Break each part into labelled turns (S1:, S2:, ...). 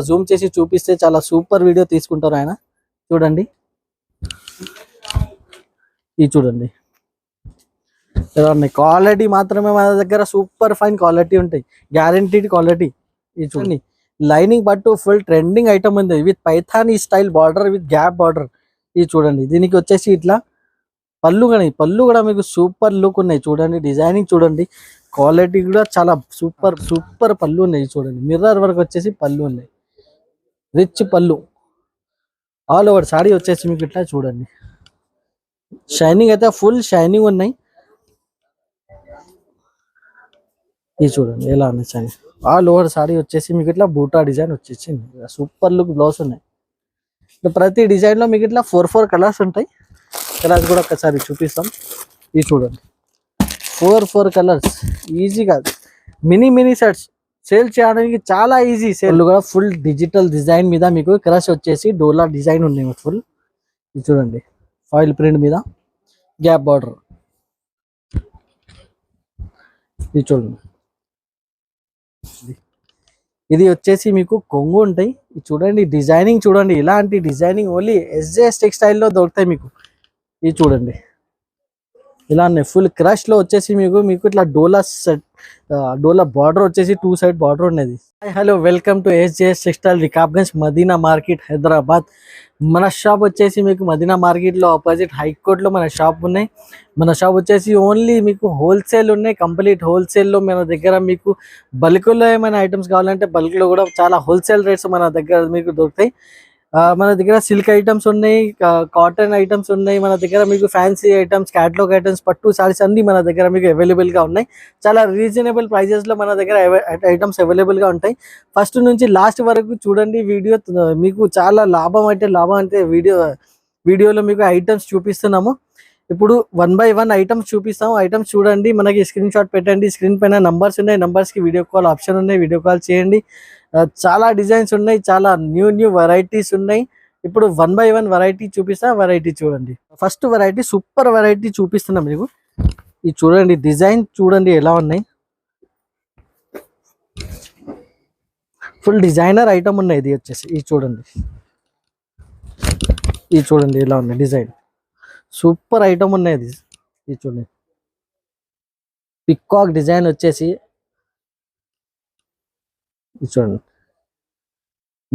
S1: Zoom చేసి చూపిస్తే చాలా సూపర్ వీడియో తీసుకుంటారు ఆయన. చూడండి, ఇది చూడండి ఎలా ఉన్నాయి. క్వాలిటీ మాత్రమే మన దగ్గర సూపర్ ఫైన్ క్వాలిటీ ఉంటాయి, గ్యారంటీడ్ క్వాలిటీ. ఇది చూడండి, లైనింగ్ పట్టు ఫుల్ ట్రెండింగ్ ఐటమ్ ఉంది with Paithani style border with gap border. ఇది చూడండి, దీనికి వచ్చేసి ఇట్లా పళ్ళు కూడా మీకు సూపర్ లుక్ ఉన్నాయి. చూడండి డిజైనింగ్ చూడండి, క్వాలిటీ కూడా చాలా సూపర్ సూపర్ పళ్ళు ఉన్నాయి. చూడండి మిర్రర్ వర్క్ వచ్చేసి పళ్ళు ఉన్నాయి, రిచ్ పళ్ళు. ఆల్ ఓవర్ సాడీ వచ్చేసి మీకు ఇట్లా చూడండి, షైనింగ్ అయితే ఫుల్ షైనింగ్ ఉన్నాయి. ఇది చూడండి ఎలా ఉన్నాయి షైనింగ్. ఆల్ ఓవర్ సాడీ వచ్చేసి మీకు ఇట్లా బూటా డిజైన్ వచ్చేసి సూపర్ లుక్ బ్లౌజ్ ఉన్నాయి. ప్రతి డిజైన్ లో మీకు ఇట్లా 4 కలర్స్ ఉంటాయి. కలర్స్ కూడా ఒకసారి చూపిస్తాం. ఇది చూడండి 4 కలర్స్, ఈజీగా మినీ సెట్స్ సేల్ చేయడానికి చాలా ఈజీ. సేల్ కూడా ఫుల్ డిజిటల్ డిజైన్ మీద మీకు క్రష్ వచ్చేసి డోలా డిజైన్ ఉన్నాయి ఫుల్. ఇది చూడండి ఫాయిల్ ప్రింట్ మీద గ్యాప్ బార్డర్. ఇది చూడండి, ఇది వచ్చేసి మీకు కొంగు ఉంటాయి. ఇది చూడండి డిజైనింగ్ చూడండి, ఇలాంటి డిజైనింగ్ ఓన్లీ SJS టెక్స్టైల్లో దొరుకుతాయి మీకు. ఇది చూడండి ఇలా ఉన్నాయి ఫుల్ క్రష్ లో వచ్చేసి మీకు ఇట్లా డోలా బార్డర్ వచ్చేసి 2 సైడ్ బార్డర్ ఉన్నది. Hello, welcome to SJS textile, Rikabganj, Madina market, Hyderabad. మన షాప్ వచ్చేసి మీకు మదీనా మార్కెట్ లో ఆపోజిట్ హైకోర్ట్ లో మన షాప్ ఉన్నాయి. మన షాప్ వచ్చేసి ఓన్లీ మీకు హోల్సేల్ ఉన్నాయి, కంప్లీట్ హోల్సేల్ లో. మన దగ్గర మీకు బల్క్ లో ఏమైనా ఐటమ్స్ కావాలంటే బల్క్ లో కూడా చాలా హోల్సేల్ రేట్స్ మన దగ్గర మీకు దొరుకుతాయి. మన దగ్గర సిల్క్ ఐటమ్స్ ఉన్నాయి, కాటన్ ఐటమ్స్ ఉన్నాయి, మన దగ్గర మీకు ఫ్యాన్సీ ఐటమ్స్, క్యాటలాగ్ ఐటమ్స్, పట్టు సారీస్ అన్ని మన దగ్గర మీకు అవైలబుల్ గా ఉన్నాయి. చాలా రీజనబుల్ ప్రైజెస్ లో మన దగ్గర ఐటమ్స్ అవైలబుల్ గా ఉంటాయి. ఫస్ట్ నుంచి లాస్ట్ వరకు చూడండి వీడియో, మీకు చాలా లాభం అంటే వీడియోలో మీకు ఐటమ్స్ చూపిస్తున్నాము. ఇప్పుడు 1 బై 1 ఐటమ్స్ చూపిస్తాము. ఐటమ్స్ చూడండి, మనకి స్క్రీన్ షాట్ పెట్టండి. స్క్రీన్ పైన నంబర్స్ ఉన్నాయి, నంబర్స్ కి వీడియో కాల్ ఆప్షన్ ఉన్నాయి, వీడియో కాల్ చేయండి. చాలా డిజైన్స్ ఉన్నాయి, చాలా న్యూ వెరైటీస్ ఉన్నాయి. ఇప్పుడు 1 బై 1 వెరైటీ చూపిస్తా, వెరైటీ చూడండి. ఫస్ట్ వెరైటీ సూపర్ వెరైటీ చూపిస్తున్నా మీకు. ఇది చూడండి, డిజైన్ చూడండి ఎలా ఉన్నాయి, ఫుల్ డిజైనర్ ఐటమ్ ఉన్నాయి. ఇది వచ్చేసి ఇది చూడండి ఎలా ఉన్నాయి, డిజైన్ సూపర్ ఐటమ్ ఉన్నాయి. ఇది చూడండి, పికాక్ డిజైన్ వచ్చేసి చూడండి.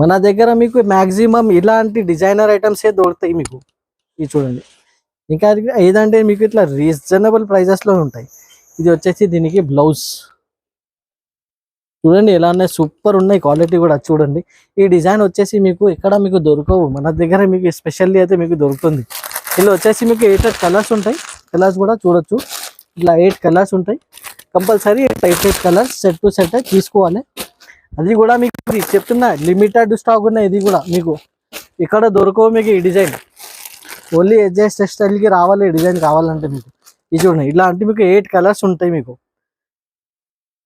S1: మన దగ్గర మీకు మాక్సిమం ఇలాంటి డిజైనర్ ఐటమ్సే దొరుకుతాయి మీకు. ఇది చూడండి, ఇంకా ఏదంటే మీకు ఇట్లా రీజనబుల్ ప్రైజెస్ లో ఉంటాయి. ఇది వచ్చేసి దీనికి బ్లౌజ్ చూడండి ఎలా ఉన్నాయి, సూపర్ ఉన్నాయి, క్వాలిటీ కూడా చూడండి. ఈ డిజైన్ వచ్చేసి మీకు ఎక్కడ మీకు దొరకవు, మన దగ్గర మీకు స్పెషల్లీ అయితే మీకు దొరుకుతుంది. ఇలా వచ్చేసి మీకు 8 కలర్స్ ఉంటాయి. కలర్స్ కూడా చూడొచ్చు, ఇట్లా 8 కలర్స్ ఉంటాయి. Compulsory 8 colours set to set తీసుకోవాలి. అది కూడా మీకు చెప్తున్నా లిమిటెడ్ స్టాక్ ఉన్నాయి. ఇది కూడా మీకు ఇక్కడ దొరకవు మీకు ఈ డిజైన్. ఓన్లీ SJS టెక్స్టైల్ కి రావాలి ఈ డిజైన్ కావాలంటే మీకు. ఇది చూడండి, ఇలాంటి మీకు 8 కలర్స్ ఉంటాయి మీకు.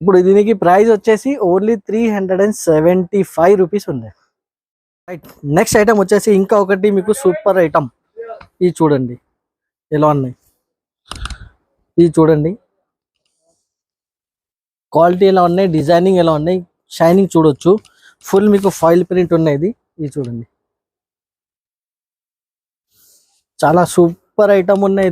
S1: ఇప్పుడు దీనికి ప్రైస్ వచ్చేసి ఓన్లీ 375 రూపీస్ ఉంది. రైట్, నెక్స్ట్ ఐటమ్ వచ్చేసి ఇంకా ఒకటి మీకు సూపర్ ఐటమ్. ఇది చూడండి ఎలా ఉన్నాయి, ఇది చూడండి క్వాలిటీ ఎలా ఉన్నాయి, డిజైనింగ్ ఎలా ఉన్నాయి, షైనింగ్ చూడొచ్చు. ఫుల్ మీకు ఫాయిల్ ప్రింట్ ఉన్నాయి. ఇది చూడండి, చాలా సూపర్ ఐటమ్ ఉన్నాయి.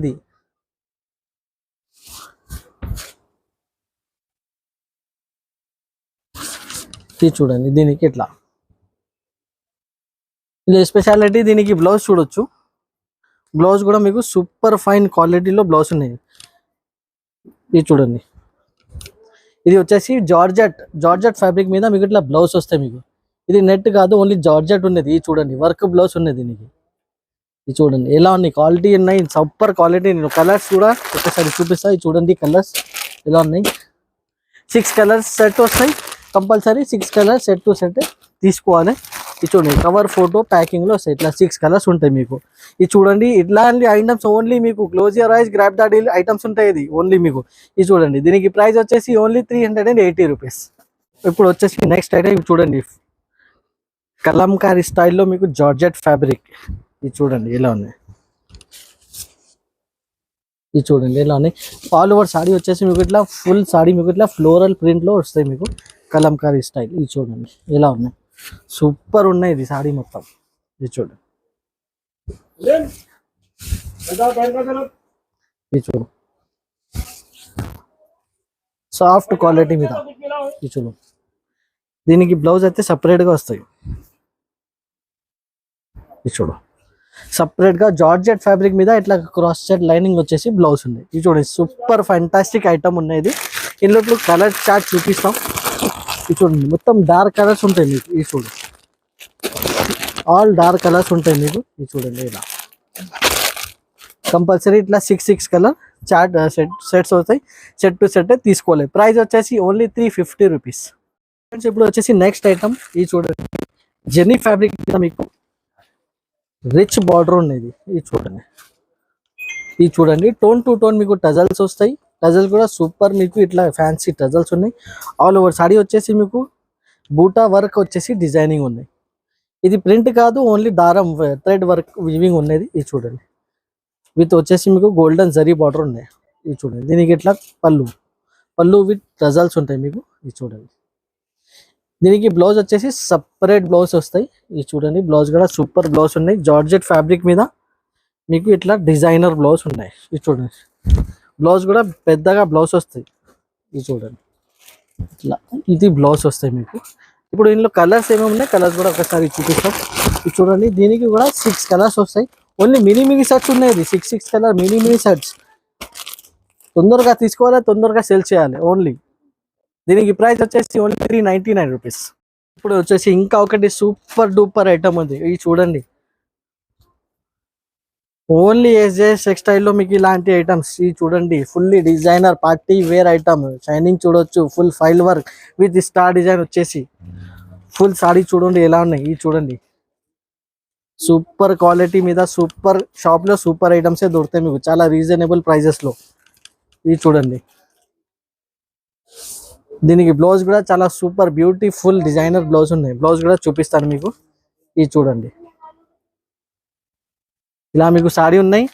S1: ఇది చూడండి, దీనికి ఇట్లా ఇది స్పెషాలిటీ. దీనికి బ్లౌజ్ చూడొచ్చు, బ్లౌజ్ కూడా మీకు సూపర్ ఫైన్ క్వాలిటీలో బ్లౌజ్ ఉన్నాయి. ఇది చూడండి, ఇది వచ్చేసి జార్జెట్ ఫ్యాబ్రిక్ మీద మీకు ఇట్లా బ్లౌజ్ వస్తాయి మీకు. ఇది నెట్ కాదు, ఓన్లీ జార్జెట్ ఉన్నది. ఇది చూడండి, వర్క్ బ్లౌజ్ ఉన్నది దీనికి. ఇది చూడండి ఎలా ఉన్నాయి, క్వాలిటీ ఉన్నాయి, సూపర్ క్వాలిటీ. నేను కలర్స్ కూడా ఒకసారి చూపిస్తా. ఇది చూడండి కలర్స్ ఎలా ఉన్నాయి. 6 కలర్స్ సెట్ వస్తాయి, compulsory 6 colours set to set తీసుకోవాలి. ఇది చూడండి, కవర్ ఫోటో ప్యాకింగ్ లో వస్తాయి. ఇట్లా 6 కలర్స్ ఉంటాయి మీకు. ఇది చూడండి, ఇట్లాంటి ఐటమ్స్ ఓన్లీ మీకు close your eyes, grab the deal items ఉంటాయి. ఇది ఓన్లీ మీకు. ఇది చూడండి, దీనికి ప్రైస్ వచ్చేసి ఓన్లీ 380 రూపీస్. ఇప్పుడు వచ్చేసి నెక్స్ట్ ఐటమ్ చూడండి, కలంకారీ స్టైల్లో మీకు జార్జెట్ ఫ్యాబ్రిక్. ఇది చూడండి ఎలా ఉన్నాయి, ఇది చూడండి ఎలా ఉన్నాయి. ఆల్ ఓవర్ సాడీ వచ్చేసి మీకు ఇట్లా ఫుల్ సాడీ మీకు ఇట్లా ఫ్లోరల్ ప్రింట్ లో వస్తాయి మీకు, కలంకారీ స్టైల్. ఇది చూడండి ఎలా ఉన్నాయి, సూపర్ ఉన్నాయి ఇది సాడీ మొత్తం. ఇది చూడు, ఇది చూడు సాఫ్ట్ క్వాలిటీ మీద. ఇది చూడు, దీనికి బ్లౌజ్ అయితే సపరేట్ గా వస్తాయి. ఇది చూడు సపరేట్ గా జార్జెట్ ఫ్యాబ్రిక్ మీద ఇట్లా క్రాస్ సెట్ లైనింగ్ వచ్చేసి బ్లౌజ్ ఉంది. ఇది చూడండి సూపర్ ఫ్యాంటాస్టిక్ ఐటమ్ ఉన్నాయి. ఇది ఇందులో ఇప్పుడు కలర్ చార్ట్ చూపిస్తాం. ఇది చూడండి మొత్తం డార్క్ కలర్స్ ఉంటాయి మీకు. ఇది చూడు ఆల్ డార్క్ కలర్స్ ఉంటాయి మీకు. ఇది చూడండి ఇలా కంపల్సరీ ఇట్లా 6 కలర్ చార్ట్ సెట్స్ అవుతాయి. సెట్ టు సెట్ తీసుకోవాలి. ప్రైస్ వచ్చేసి ఓన్లీ 350 రూపీస్. ఫ్రెండ్స్ ఇప్పుడు వచ్చేసి నెక్స్ట్ ఐటమ్ ఇది చూడండి, జెనీ ఫ్యాబ్రిక్ మీద మీకు రిచ్ బార్డర్ ఉన్నది. ఇది చూడండి, ఇది చూడండి టోన్ టు టోన్ మీకు టజల్స్ వస్తాయి. టజల్స్ కూడా సూపర్ మీకు ఇట్లా ఫ్యాన్సీ టజల్స్ ఉన్నాయి. ఆల్ ఓవర్ సాడీ వచ్చేసి మీకు బూటా వర్క్ వచ్చేసి డిజైనింగ్ ఉన్నాయి. ఇది ప్రింట్ కాదు, ఓన్లీ దారం థ్రెడ్ వర్క్ వివింగ్ ఉన్నది. ఇది చూడండి విత్ వచ్చేసి మీకు గోల్డెన్ జరీ బార్డర్ ఉన్నాయి. ఇది చూడండి దీనికి ఇట్లా పళ్ళు విత్ టజల్స్ ఉంటాయి మీకు. ఇది చూడండి దీనికి బ్లౌజ్ వచ్చేసి సపరేట్ బ్లౌజ్ వస్తాయి. ఇది చూడండి బ్లౌజ్ కూడా సూపర్ బ్లౌజ్ ఉన్నాయి. జార్జెట్ ఫ్యాబ్రిక్ మీద మీకు ఇట్లా డిజైనర్ బ్లౌజ్ ఉన్నాయి. ఇది చూడండి బ్లౌజ్ కూడా పెద్దగా బ్లౌజ్ వస్తాయి. ఇది చూడండి ఇట్లా ఇది బ్లౌజ్ వస్తాయి మీకు. ఇప్పుడు ఇందులో కలర్స్ ఏమేమి ఉన్నాయి కలర్స్ కూడా ఒకసారి చూపిస్తాం. ఇది చూడండి దీనికి కూడా 6 కలర్స్ వస్తాయి. ఓన్లీ మినీ సెట్స్ ఉన్నాయి. ఇది 6 కలర్ మినీ సెట్స్. తొందరగా తీసుకోవాలి, తొందరగా సేల్ చేయాలి. ఓన్లీ దీనికి ప్రైస్ వచ్చేసి ఓన్లీ 399 రూపీస్. ఇప్పుడు వచ్చేసి ఇంకా ఒకటి సూపర్ డూపర్ ఐటమ్ ఉంది. ఇది చూడండి ఓన్లీ ఎస్జేఎస్ టెక్స్టైల్లో మీకు ఇలాంటి ఐటమ్స్. ఇది చూడండి fully designer party wear item. Shining చూడొచ్చు, full foil work with star design వచ్చేసి ఫుల్ సాడీ చూడండి ఎలా ఉన్నాయి. ఇది చూడండి సూపర్ క్వాలిటీ మీద సూపర్ షాప్లో సూపర్ ఐటమ్సే దొరుకుతాయి మీకు చాలా రీజనబుల్ ప్రైజెస్లో. ఇది చూడండి దీనికి బ్లౌజ్ కూడా చాలా సూపర్ బ్యూటిఫుల్ డిజైనర్ బ్లౌజ్ ఉన్నాయి. బ్లౌజ్ కూడా చూపిస్తాను మీకు. ఇది చూడండి ఇలా మీకు సాడీ ఉన్నాయి.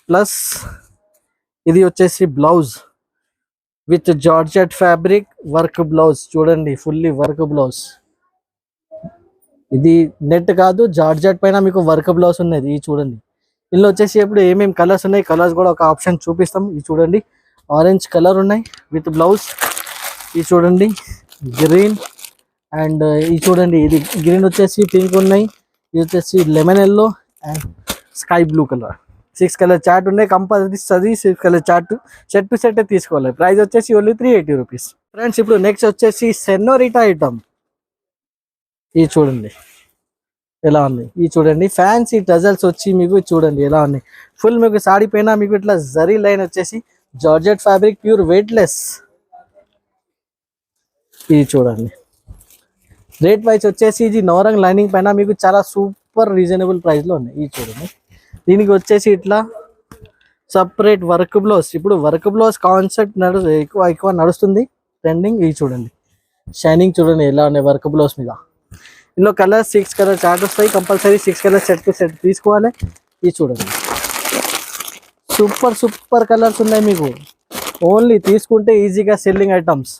S1: ప్లస్ ఇది వచ్చేసి blouse with georgette fabric work blouse. చూడండి ఫుల్లీ వర్క్ బ్లౌజ్. ఇది నెట్ కాదు, జార్జెట్ పైన మీకు వర్క్ బ్లౌజ్ ఉన్నది. ఇది చూడండి ఇందులో వచ్చేసి ఇప్పుడు ఏమేమి కలర్స్ ఉన్నాయి కలర్స్ కూడా ఒక ఆప్షన్ చూపిస్తాం. ఇది చూడండి ఆరెంజ్ కలర్ ఉన్నాయి విత్ బ్లౌజ్. ఇది చూడండి గ్రీన్ అండ్ ఇది చూడండి ఇది గ్రీన్ వచ్చేసి పింక్ ఉన్నాయి. ఇది వచ్చేసి lemon yellow and sky blue colour. 6 colour chart ఉన్నాయి. Compulsory 6 colour chart set to set తీసుకోవాలి. ప్రైస్ వచ్చేసి ఓన్లీ 380 రూపీస్. ఫ్రెండ్స్ ఇప్పుడు నెక్స్ట్ వచ్చేసి సెనోరిటా ఐటమ్. ఇది చూడండి ఎలా ఉంది. ఇది చూడండి ఫ్యాన్సీ టజల్స్ వచ్చి మీకు చూడండి ఎలా ఉన్నాయి. ఫుల్ మీకు సాడీ పైన మీకు ఇట్లా జరీ లైన్ వచ్చేసి జార్జెట్ ఫ్యాబ్రిక్ ప్యూర్ వెయిట్లెస్. ఇది చూడండి రేట్ వైజ్ వచ్చేసి ఇది నవరంగ్ లైనింగ్ పైన మీకు చాలా సూపర్ రీజనబుల్ ప్రైస్లో ఉన్నాయి. ఇది చూడండి దీనికి వచ్చేసి ఇట్లా సపరేట్ వర్క్ బ్లౌజ్. ఇప్పుడు వర్క్ బ్లౌజ్ కాన్సెప్ట్ ఎక్కువ నడుస్తుంది ట్రెండింగ్. ఇది చూడండి షైనింగ్ చూడండి ఎలా ఉన్నాయి వర్క్ బ్లౌజ్ మీద. ఇందులో కలర్ 6 కలర్ చార్ట్ వస్తాయి. Compulsory 6 colour set to set తీసుకోవాలి. ఇది చూడండి సూపర్ కలర్స్ ఉన్నాయి మీకు. ఓన్లీ తీసుకుంటే ఈజీగా సెల్లింగ్ ఐటమ్స్.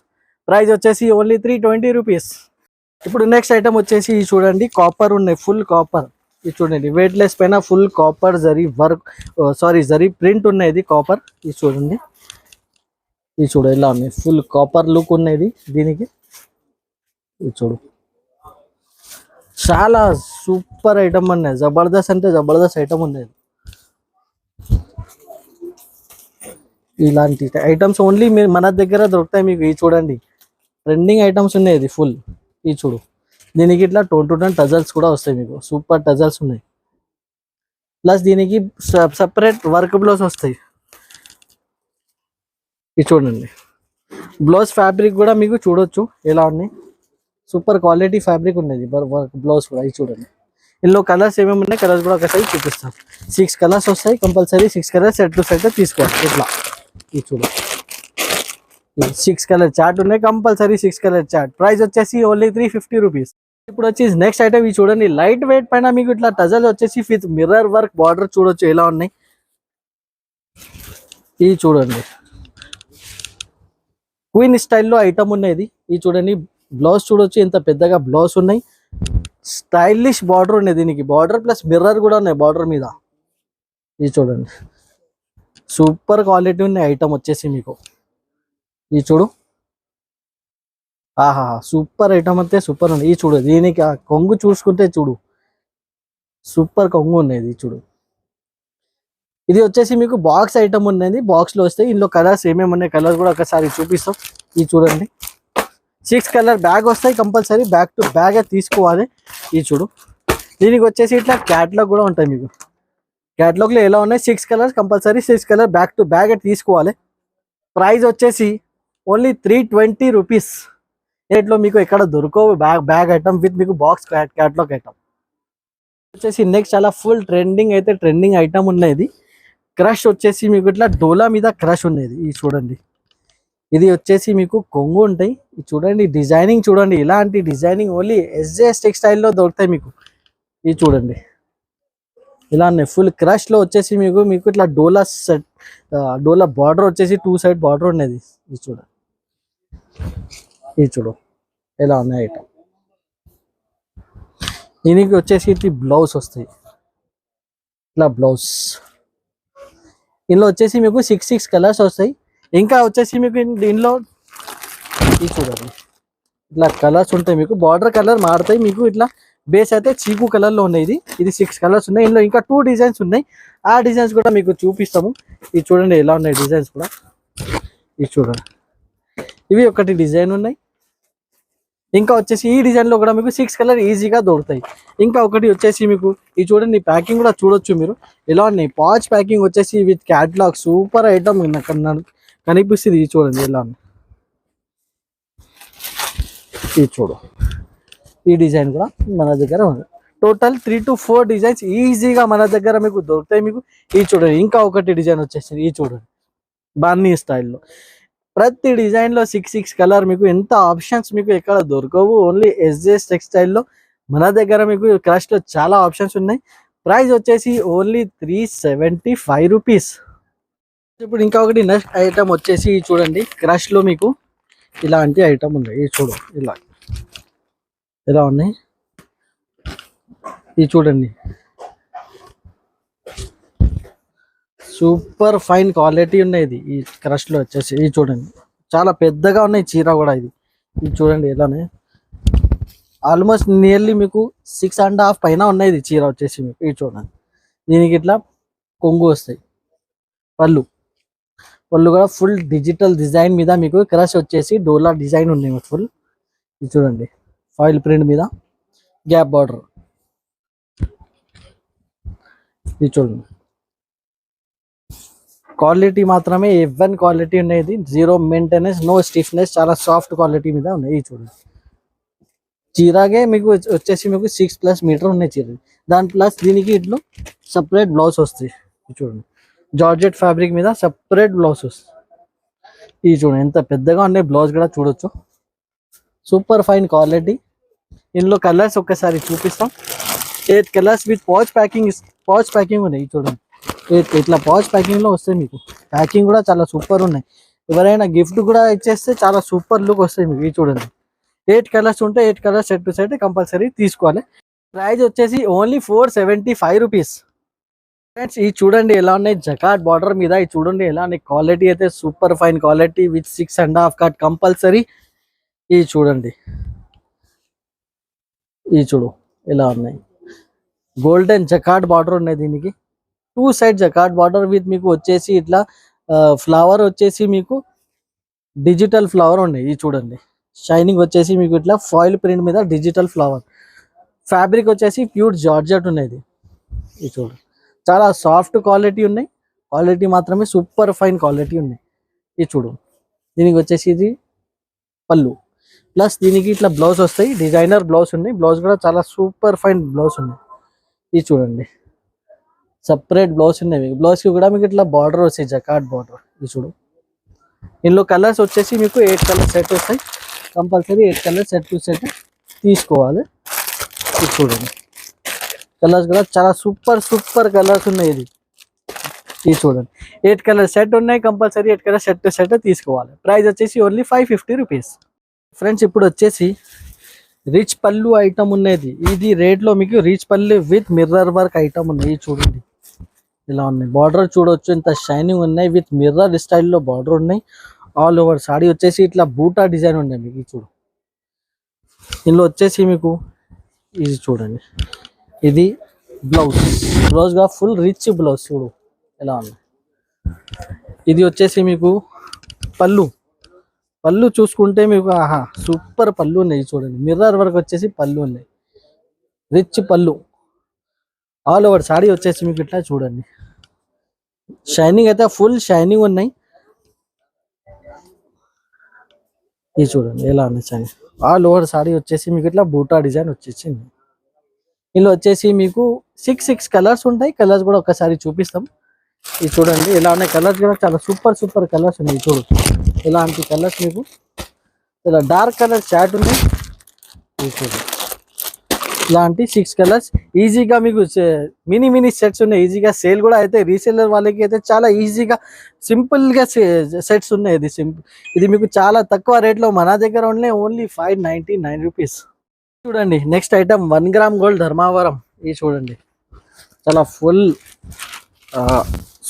S1: ప్రైస్ వచ్చేసి ఓన్లీ 320 రూపీస్. ఇప్పుడు నెక్స్ట్ ఐటమ్ వచ్చేసి ఇది చూడండి కాపర్ ఉన్నాయి ఫుల్ కాపర్. ఇది చూడండి వెయిట్లెస్ పైన full copper zari work zari print ఉన్నాయి. ఇది కాపర్. ఇది చూడండి ఇది చూడు ఎలా ఉన్నాయి ఫుల్ కాపర్ లుక్ ఉన్నది దీనికి. ఇది చూడు చాలా సూపర్ ఐటమ్ ఉన్నాయి. జబర్దస్త్ అంటే జబర్దస్త్ ఐటమ్ ఉన్నది. ఇలాంటి ఐటమ్స్ ఓన్లీ మీరు మన దగ్గర దొరుకుతాయి మీకు. ఇది చూడండి ట్రెండింగ్ ఐటమ్స్ ఉన్నాయి ఇది ఫుల్. ఇది చూడు దీనికి ఇట్లా టోన్ టు టోన్ టజల్స్ కూడా వస్తాయి మీకు. సూపర్ టజల్స్ ఉన్నాయి. ప్లస్ దీనికి సపరేట్ వర్క్ బ్లౌజ్ వస్తాయి. ఇది చూడండి బ్లౌజ్ ఫ్యాబ్రిక్ కూడా మీకు చూడొచ్చు ఎలా ఉన్నాయి. సూపర్ క్వాలిటీ ఫ్యాబ్రిక్ ఉన్నది వర్క్ బ్లౌజ్ కూడా. ఇది చూడండి ఇందులో కలర్స్ ఏమేమి ఉన్నాయి కలర్స్ కూడా ఒకసారి చూపిస్తాం. 6 కలర్స్ వస్తాయి. Compulsory 6 colours set to set తీసుకోవాలి ఇట్లా. ఇది చూడు 6 కలర్ చార్ట్ ఉన్నాయి. Compulsory 6 colour chart. ప్రైస్ వచ్చేసి ఓన్లీ 350 రూపీస్. ఇప్పుడు వచ్చి నెక్స్ట్ ఐటమ్ ఇది చూడండి లైట్ వెయిట్ పైన మీకు ఇట్లా టజల్ వచ్చేసి విత్ మిర్రర్ వర్క్ బార్డర్ చూడొచ్చు ఎలా ఉన్నాయి. ఇది చూడండి క్వీన్ స్టైల్లో ఐటమ్ ఉన్నది. ఇది చూడండి బ్లౌజ్ చూడొచ్చు ఎంత పెద్దగా బ్లౌజ్ ఉన్నాయి. స్టైలిష్ బార్డర్ ఉన్నాయి దీనికి, బార్డర్ ప్లస్ మిర్రర్ కూడా ఉన్నాయి బార్డర్ మీద. ఇది చూడండి, సూపర్ క్వాలిటీ ఉన్నాయి ఐటమ్ వచ్చేసి మీకు. ఇది చూడు, ఆహా సూపర్ ఐటమ్ అయితే సూపర్ ఉంది. ఇది చూడు, దీనికి ఆ కొంగు చూసుకుంటే చూడు, సూపర్ కొంగు ఉన్నది చూడు. ఇది వచ్చేసి మీకు బాక్స్ ఐటమ్ ఉన్నది, బాక్స్ లో వస్తాయి. ఇందులో కలర్స్ ఏమేమి ఉన్నాయి, కలర్స్ కూడా ఒకసారి చూపిస్తాం. ఇది చూడండి, 6 కలర్ బ్యాగ్ వస్తాయి కంపల్సరీ, బ్యాగ్ టు బ్యాగ్ తీసుకోవాలి. ఇది చూడు, దీనికి వచ్చేసి ఇట్లా క్యాట్లాగ్ కూడా ఉంటాయి మీకు. క్యాట్లాగ్ లో ఎలా ఉన్నాయి, 6 colours compulsory, 6 colour bag to bag తీసుకోవాలి. ప్రైస్ వచ్చేసి ఓన్లీ 320 రూపీస్. రేట్లో మీకు ఎక్కడ దొరకవు బ్యాగ్ ఐటమ్ విత్ మీకు బాక్స్ క్యాట్లాగ్ ఐటమ్ వచ్చేసి. నెక్స్ట్ చాలా ఫుల్ ట్రెండింగ్ ఐటమ్ ఉన్నది. క్రష్ వచ్చేసి మీకు ఇట్లా డోలా మీద క్రష్ ఉన్నది. ఇది చూడండి, ఇది వచ్చేసి మీకు కొంగు ఉంటాయి. ఇది చూడండి, డిజైనింగ్ చూడండి, ఇలాంటి డిజైనింగ్ ఓన్లీ ఎస్జేఎస్ టెక్స్టైల్లో దొరుకుతాయి మీకు. ఇది చూడండి, ఇలా ఉన్నాయి ఫుల్ క్రష్ లో వచ్చేసి మీకు ఇట్లా డోలా సెట్, డోలా బార్డర్ వచ్చేసి 2 సైడ్ బార్డర్ ఉన్నది. ఇది చూడండి, ఇది చూడు ఎలా ఉన్నాయి ఐటమ్. దీనికి వచ్చేసి ఇది బ్లౌజ్ వస్తాయి, ఇట్లా బ్లౌజ్. ఇందులో వచ్చేసి మీకు 6 కలర్స్ వస్తాయి. ఇంకా వచ్చేసి మీకు దీనిలో ఇది చూడండి, ఇట్లా కలర్స్ ఉంటాయి మీకు, బార్డర్ కలర్ మారుతాయి మీకు. ఇట్లా బేస్ అయితే చీకు కలర్ లో ఉన్నాయి. ఇది 6 కలర్స్ ఉన్నాయి. ఇందులో ఇంకా 2 డిజైన్స్ ఉన్నాయి, ఆ డిజైన్స్ కూడా మీకు చూపిస్తాము. ఇది చూడండి ఎలా ఉన్నాయి డిజైన్స్ కూడా. ఇది చూడండి, ఇవి ఒకటి డిజైన్ ఉన్నాయి. ఇంకా వచ్చేసి ఈ డిజైన్ లో కూడా మీకు 6 కలర్ ఈజీగా దొరుకుతాయి. ఇంకా ఒకటి వచ్చేసి మీకు ఇది చూడండి, ప్యాకింగ్ కూడా చూడొచ్చు మీరు ఎలా ఉన్నాయి. పాచ్ ప్యాకింగ్ వచ్చేసి విత్ క్యాట్లాగ్, సూపర్ ఐటమ్ కనిపిస్తుంది. ఇది చూడండి ఎలా ఉంది. ఇది చూడు, ఈ డిజైన్ కూడా మన దగ్గర ఉంది. టోటల్ 3 to 4 డిజైన్స్ ఈజీగా మన దగ్గర మీకు దొరుకుతాయి మీకు. ఇది చూడండి, ఇంకా ఒకటి డిజైన్ వచ్చేసింది. ఇది చూడండి, బాన్నీ స్టైల్లో. ప్రతి డిజైన్ లో 6 కలర్ మీకు. ఎంత ఆప్షన్స్ మీకు ఎక్కడ దొరకవు, ఓన్లీ ఎస్జేఎస్ టెక్స్టైల్లో మన దగ్గర మీకు. క్రష్ లో చాలా ఆప్షన్స్ ఉన్నాయి. ప్రైస్ వచ్చేసి ఓన్లీ 375 రూపీస్. ఇప్పుడు ఇంకా ఒకటి నెక్స్ట్ ఐటమ్ వచ్చేసి చూడండి, క్రష్ లో మీకు ఇలాంటి ఐటమ్ ఉంది. ఇది చూడు ఎలా ఉన్నాయి. ఇది చూడండి, సూపర్ ఫైన్ క్వాలిటీ ఉన్నాయి. ఈ క్రష్ లో వచ్చేసి ఇది చూడండి, చాలా పెద్దగా ఉన్నాయి చీర కూడా. ఇది చూడండి ఎలానే, ఆల్మోస్ట్ నియర్లీ మీకు 6.5 పైన ఉన్నాయి ఇది చీర వచ్చేసి మీకు. ఇది చూడండి, దీనికి ఇట్లా కొంగు వస్తాయి. పళ్ళు కూడా ఫుల్ డిజిటల్ డిజైన్ మీద మీకు. క్రష్ వచ్చేసి డోలా డిజైన్ ఉన్నాయి ఫుల్. ఇది చూడండి, ఫాయిల్ ప్రింట్ మీద గ్యాప్ బార్డర్. ఇది చూడండి, క్వాలిటీ మాత్రమే A1 క్వాలిటీ ఉన్నది. 0 మెయింటెనెన్స్, నో స్టిఫ్నెస్, చాలా సాఫ్ట్ క్వాలిటీ మీద ఉన్నాయి. ఇది చూడండి, చీరాగే మీకు వచ్చేసి మీకు 6+ మీటర్ ఉన్నాయి చీర. దాని ప్లస్ దీనికి ఇట్లా సపరేట్ బ్లౌజ్ వస్తాయి. ఇది చూడండి, జార్జెట్ ఫ్యాబ్రిక్ మీద సపరేట్ బ్లౌజ్ వస్తుంది. ఇది చూడండి ఎంత పెద్దగా ఉన్నాయి, బ్లౌజ్ కూడా చూడొచ్చు. Super fine quality. ఇందులో కలర్స్ ఒక్కసారి చూపిస్తాం. 8 కలర్స్ విత్ పౌచ్ ప్యాకింగ్ ఉన్నాయి. చూడండి, ఇట్లా పౌచ్ ప్యాకింగ్ లో వస్తాయి మీకు. ప్యాకింగ్ కూడా చాలా సూపర్ ఉన్నాయి. ఎవరైనా గిఫ్ట్ కూడా ఇచ్చేస్తే చాలా సూపర్ లుక్ వస్తాయి మీకు. ఇది చూడండి, 8 కలర్స్ ఉంటే 8 colours set to set compulsory తీసుకోవాలి. ప్రైస్ వచ్చేసి ఓన్లీ 475 రూపీస్. ఫ్రెండ్స్ ఇది చూడండి ఎలా ఉన్నాయి, జకాట్ బార్డర్ మీద. ఇది చూడండి ఎలా ఉన్నాయి, క్వాలిటీ అయితే super fine quality with 6.5 cut compulsory. ఇది చూడండి, ఇది చూడు ఎలా ఉన్నాయి, గోల్డెన్ జకాట్ బార్డర్ ఉన్నాయి దీనికి. 2 సైడ్ జకాట్ బార్డర్ విత్ మీకు వచ్చేసి ఇట్లా ఫ్లవర్ వచ్చేసి మీకు డిజిటల్ ఫ్లవర్ ఉన్నాయి. ఇది చూడండి, షైనింగ్ వచ్చేసి మీకు ఇట్లా ఫాయిల్ ప్రింట్ మీద డిజిటల్ ఫ్లవర్. ఫ్యాబ్రిక్ వచ్చేసి ప్యూర్ జార్జెట్ ఉన్నది. ఇది చూడండి, చాలా సాఫ్ట్ క్వాలిటీ ఉన్నాయి. క్వాలిటీ మాత్రమే సూపర్ ఫైన్ క్వాలిటీ ఉన్నాయి. ఇది చూడు, దీనికి వచ్చేసి ఇది పళ్ళు ప్లస్ దీనికి ఇట్లా బ్లౌజ్ వస్తాయి. డిజైనర్ బ్లౌజ్ ఉన్నాయి, బ్లౌజ్ కూడా చాలా సూపర్ ఫైన్ బ్లౌజ్ ఉన్నాయి. ఇది చూడండి, సపరేట్ బ్లౌజ్ ఉన్నాయి. బ్లౌజ్ కి కూడా మీకు ఇట్లా బార్డర్ వస్తాయి, జకాట్ బార్డర్. ఇది చూడు, ఇందులో కలర్స్ వచ్చేసి మీకు 8 కలర్ సెట్ వస్తాయి. Compulsory 8 colour set to set తీసుకోవాలి. ఇది చూడండి, కలర్స్ కూడా చాలా సూపర్ కలర్స్ ఉన్నాయి. ఇది చూడండి, 8 కలర్ సెట్ ఉన్నాయి. Compulsory 8 colour set to set తీసుకోవాలి. ప్రైస్ వచ్చేసి ఓన్లీ 550 రూపీస్. ఫ్రెండ్స్ ఇప్పుడు వచ్చేసి రిచ్ పళ్ళు ఐటమ్ ఉన్నది. ఇది రేట్ లో మీకు రిచ్ పళ్ళు విత్ మిర్రర్ వర్క్ ఐటమ్ ఉన్నాయి. చూడండి ఇలా ఉన్నాయి. బార్డర్ చూడొచ్చు ఎంత షైనింగ్ ఉన్నాయి. విత్ మిర్రర్ స్టైల్లో బార్డర్ ఉన్నాయి. ఆల్ ఓవర్ సాడీ వచ్చేసి ఇట్లా బూటా డిజైన్ ఉన్నాయి మీకు. ఇది చూడు, ఇందులో వచ్చేసి మీకు ఇది చూడండి, ఇది బ్లౌజ్. బ్లౌజ్ గా ఫుల్ రిచ్ బ్లౌజ్ చూడు ఎలా ఉంది. ఇది వచ్చేసి మీకు పళ్ళు. పళ్ళు చూసుకుంటే మీకు ఆహా సూపర్ పళ్ళు ఉన్నాయి. చూడండి మిర్రర్ వర్క్ వచ్చేసి పళ్ళు ఉన్నాయి. రిచ్ పళ్ళు ఆల్ ఓవర్ సాడీ వచ్చేసి మీకు ఇట్లా చూడండి. షైనింగ్ అయితే ఫుల్ షైనింగ్ ఉన్నాయి. ఇది చూడండి ఎలా ఉంది షైనింగ్. ఆల్ ఓవర్ సాడీ వచ్చేసి మీకు ఇట్లా బూటా డిజైన్ వచ్చేసింది. ఇందులో వచ్చేసి మీకు సిక్స్ కలర్స్ ఉంటాయి. కలర్స్ కూడా ఒకసారి చూపిస్తాం. ఇది చూడండి ఎలా ఉన్నాయి. కలర్స్ కూడా చాలా సూపర్ కలర్స్ ఉన్నాయి. చూడు ఇలాంటి కలర్స్ మీకు ఇలా డార్క్ కలర్ చాట్ ఉన్నాయి. ఇది చూడండి ఇలాంటి 6 కలర్స్ ఈజీగా మీకు మినీ సెట్స్ ఉన్నాయి. ఈజీగా సేల్ కూడా అయితే రీసేలర్ వాళ్ళకి అయితే చాలా ఈజీగా సింపుల్ గా సెట్స్ ఉన్నాయి. ఇది మీకు చాలా తక్కువ రేట్ లో మన దగ్గర ఓన్లీ 599 రూపీస్. చూడండి next item 1 gram gold Dharmavaram. ఇది చూడండి చాలా ఫుల్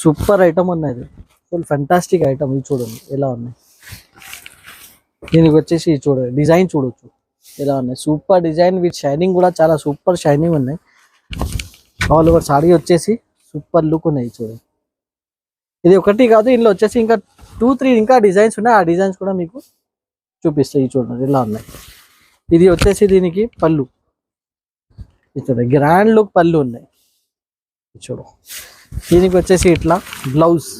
S1: సూపర్ ఐటమ్ ఉన్నది. Full fantastic item. ఇది చూడండి ఎలా ఉన్నాయి. దీనికి వచ్చేసి చూడండి డిజైన్ చూడొచ్చు ఎలా ఉన్నాయి. సూపర్ డిజైన్ విత్ షైనింగ్ కూడా చాలా సూపర్ షైనింగ్ ఉన్నాయి. ఆల్ ఓవర్ సాడీ వచ్చేసి సూపర్ లుక్ ఉన్నాయి. చూడండి ఇది ఒకటి కాదు, ఇందులో వచ్చేసి ఇంకా 2-3 ఇంకా డిజైన్స్ ఉన్నాయి. ఆ డిజైన్స్ కూడా మీకు చూపిస్తాయి. చూడండి ఇలా ఉన్నాయి. ఇది వచ్చేసి దీనికి పళ్ళు. ఇక్కడ గ్రాండ్ లుక్ పళ్ళు ఉన్నాయి. చూడు దీనికి వచ్చేసి ఇట్లా బ్లౌజ్.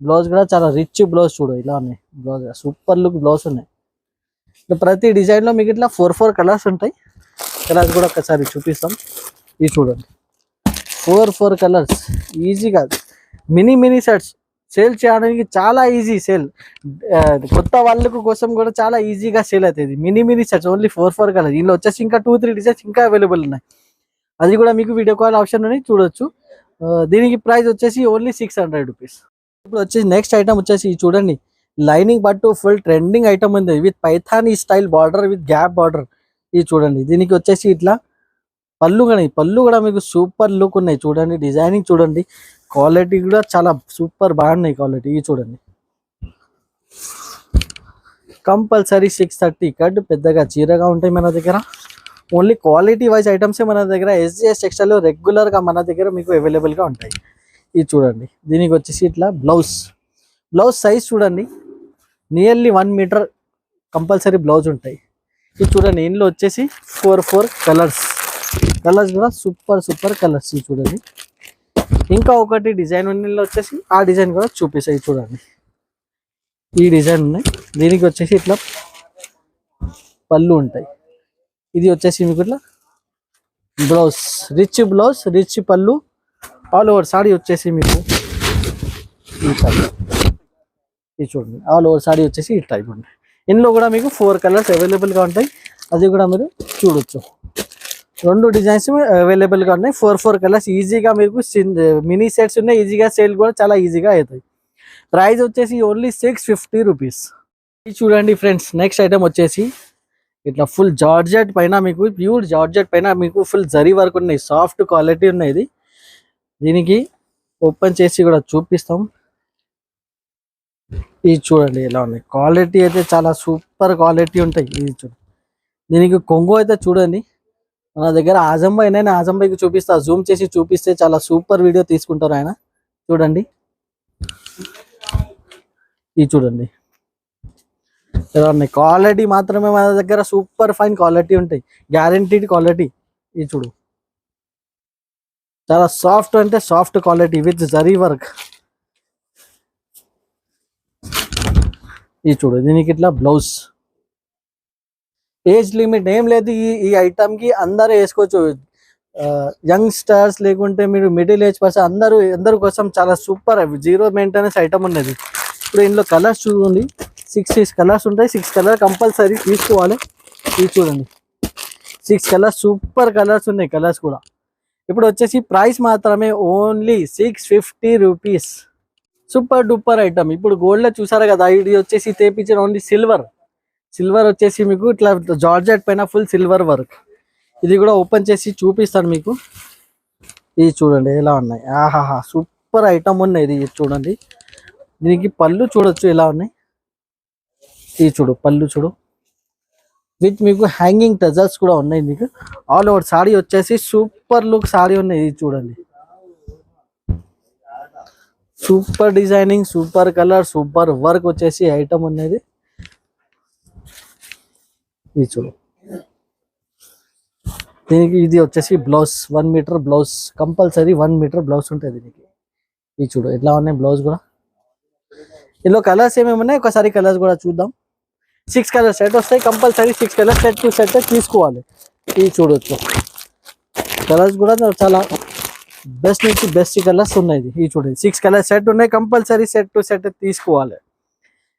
S1: బ్లౌజ్ కూడా చాలా రిచ్ బ్లౌజ్. చూడు ఇలా ఉన్నాయి. బ్లౌజ్ సూపర్ లుక్ బ్లౌజ్ ఉన్నాయి. ప్రతి డిజైన్ లో మీకు ఇట్లా 4 కలర్స్ ఉంటాయి. కలర్స్ కూడా ఒకసారి చూపిస్తాం. ఇది చూడండి 4 కలర్స్ ఈజీగా మినీ సెట్స్ సేల్ చేయడానికి చాలా ఈజీ సేల్. కొత్త వాళ్ళకు కోసం కూడా చాలా ఈజీగా సేల్ అవుతుంది. Mini sets only 4 colours. ఇందులో వచ్చేసి ఇంకా 2-3 డిజైన్స్ ఇంకా అవైలబుల్ ఉన్నాయి. అది కూడా మీకు వీడియో కాల్ ఆప్షన్ అని చూడొచ్చు. దీనికి ప్రైస్ వచ్చేసి ఓన్లీ 600 రూపీస్. ఇప్పుడు వచ్చేసి నెక్స్ట్ ఐటమ్ వచ్చేసి చూడండి లైనింగ్ పట్టు ఫుల్ ట్రెండింగ్ ఐటమ్ ఉంది. With Paithani style border with gap border. ఇది చూడండి దీనికి వచ్చేసి ఇట్లా పళ్ళు కూడా మీకు సూపర్ లుక్ ఉన్నాయి. చూడండి డిజైనింగ్ చూడండి. క్వాలిటీ కూడా చాలా సూపర్ బాగున్నాయి క్వాలిటీ. ఇది చూడండి కంపల్సరీ 630 కట్ పెద్దగా చీరగా ఉంటాయి మన దగ్గర. ఓన్లీ క్వాలిటీ వైజ్ ఐటమ్స్ మన దగ్గర SGS టెక్స్టైల్ రెగ్యులర్ గా మన దగ్గర మీకు అవైలబుల్ గా ఉంటాయి. ఇది చూడండి దీనికి వచ్చేసి ఇట్లా బ్లౌజ్ సైజ్ చూడండి నియర్లీ 1 మీటర్ కంపల్సరీ బ్లౌజ్ ఉంటాయి. ఇది చూడండి ఇందులో వచ్చేసి 4 కలర్స్ కూడా సూపర్ కలర్స్. ఇది చూడండి ఇంకా ఒకటి డిజైన్ ఇందులో వచ్చేసి ఆ డిజైన్ కూడా చూపిస్తాయి. చూడండి ఈ డిజైన్ ఉన్నాయి. దీనికి వచ్చేసి ఇట్లా పళ్ళు ఉంటాయి. ఇది వచ్చేసి మీకు ఇట్లా బ్లౌజ్ రిచ్ పళ్ళు. ఆల్ ఓవర్ సాడీ వచ్చేసి మీకు ఈ కలర్. ఇది చూడండి ఆల్ ఓవర్ సాడీ వచ్చేసి ఈ టైప్ ఉంటాయి. ఇందులో కూడా మీకు 4 కలర్స్ అవైలబుల్ గా ఉంటాయి. అది కూడా మీరు చూడొచ్చు. 2 డిజైన్స్ అవైలబుల్ గా ఉన్నాయి. 4 కలర్స్ ఈజీగా మీకు మినీ సెట్స్ ఉన్నాయి. ఈజీగా సేల్ కూడా చాలా ఈజీగా అవుతాయి. ప్రైస్ వచ్చేసి ఓన్లీ 650 రూపీస్. ఇది చూడండి ఫ్రెండ్స్ నెక్స్ట్ ఐటమ్ వచ్చేసి ఇట్లా ఫుల్ జార్జెట్ పైన మీకు ప్యూర్ జార్జెట్ పైన మీకు ఫుల్ జరీ వర్క్ ఉన్నాయి. సాఫ్ట్ క్వాలిటీ ఉన్నాయి. దీనికి ఓపెన్ చేసి కూడా చూపిస్తాం. ఇది చూడండి ఎలా ఉన్నాయి. క్వాలిటీ అయితే చాలా సూపర్ క్వాలిటీ ఉంటాయి. ఇది చూడండి దీనికి కొంగు అయితే చూడండి మన దగ్గర ఆజంబాయి నేను ఆజంబాయికి చూపిస్తా. జూమ్ చేసి చూపిస్తే చాలా సూపర్ వీడియో తీసుకుంటారు ఆయన. చూడండి ఇది చూడండి ఎలా ఉన్నాయి. క్వాలిటీ మాత్రమే మన దగ్గర సూపర్ ఫైన్ క్వాలిటీ ఉంటాయి. Guaranteed quality. ఇది చూడు చాలా సాఫ్ట్ అంటే soft quality with zari work. ఇది చూడు దీనికి ఇట్లా బ్లౌజ్. ఏజ్ లిమిట్ ఏం లేదు. ఈ ఐటమ్ కి అందరూ వేసుకోవచ్చు. యంగ్స్టర్స్ లేకుంటే మీరు మిడిల్ ఏజ్ పర్సన్ అందరు కోసం చాలా సూపర్ 0 మెయింటెనెన్స్ ఐటమ్ ఉన్నది. ఇప్పుడు ఇందులో కలర్స్ చూడండి 6 కలర్స్ ఉంటాయి. 6 కలర్ కంపల్సరీ తీసుకోవాలి. ఇది చూడండి 6 కలర్స్ సూపర్ కలర్స్ ఉన్నాయి. కలర్స్ కూడా ఇప్పుడు వచ్చేసి ప్రైస్ మాత్రమే only 650 rupees. Super duper item. ఇప్పుడు గోల్డ్ లో చూసారు కదా ఇది వచ్చేసి తెప్పించిన ఓన్లీ సిల్వర్ వచ్చేసి మీకు ఇట్లా జార్జెట్ పైన ఫుల్ సిల్వర్ వర్క్. ఇది కూడా ఓపెన్ చేసి చూపిస్తాను మీకు. ఇది చూడండి ఎలా ఉన్నాయి. ఆహాహా సూపర్ ఐటమ్ ఉన్నాయి. ఇది చూడండి, దీనికి పళ్ళు చూడొచ్చు ఎలా ఉన్నాయి. ఇది చూడు పళ్ళు చూడు, విత్ మీకు హ్యాంగింగ్ టజల్స్ కూడా ఉన్నాయి. మీకు ఆల్ ఓవర్ సాడీ వచ్చేసి సూపర్ లుక్ సాడీ ఉన్నాయి. ఇది చూడండి, super designing, super colour, super work వచ్చేసి ఐటమ్ ఉన్నది. ఇది చూడు, దీనికి ఇది వచ్చేసి blouse 1 metre blouse, compulsory 1 metre blouse ఉంటుంది దీనికి. ఇది చూడు ఎట్లా ఉన్నాయి బ్లౌజ్ కూడా. ఇందులో కలర్స్ ఏమేమి ఉన్నాయి ఒకసారి కలర్స్ కూడా చూద్దాం. 6 కలర్ సెట్ వస్తాయి, compulsory 6 colour set to set తీసుకోవాలి. ఇది చూడొచ్చు, కలర్స్ కూడా చాలా బెస్ట్ నుంచి బెస్ట్ కలర్స్ ఉన్నాయి. ఇది చూడండి 6 కలర్ సెట్ ఉన్నాయి, కంపల్సరీ సెట్ టు సెట్ తీసుకోవాలి.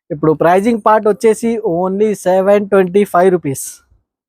S1: ఇప్పుడు ప్రైజింగ్ పార్ట్ వచ్చేసి ఓన్లీ 725 రూపీస్.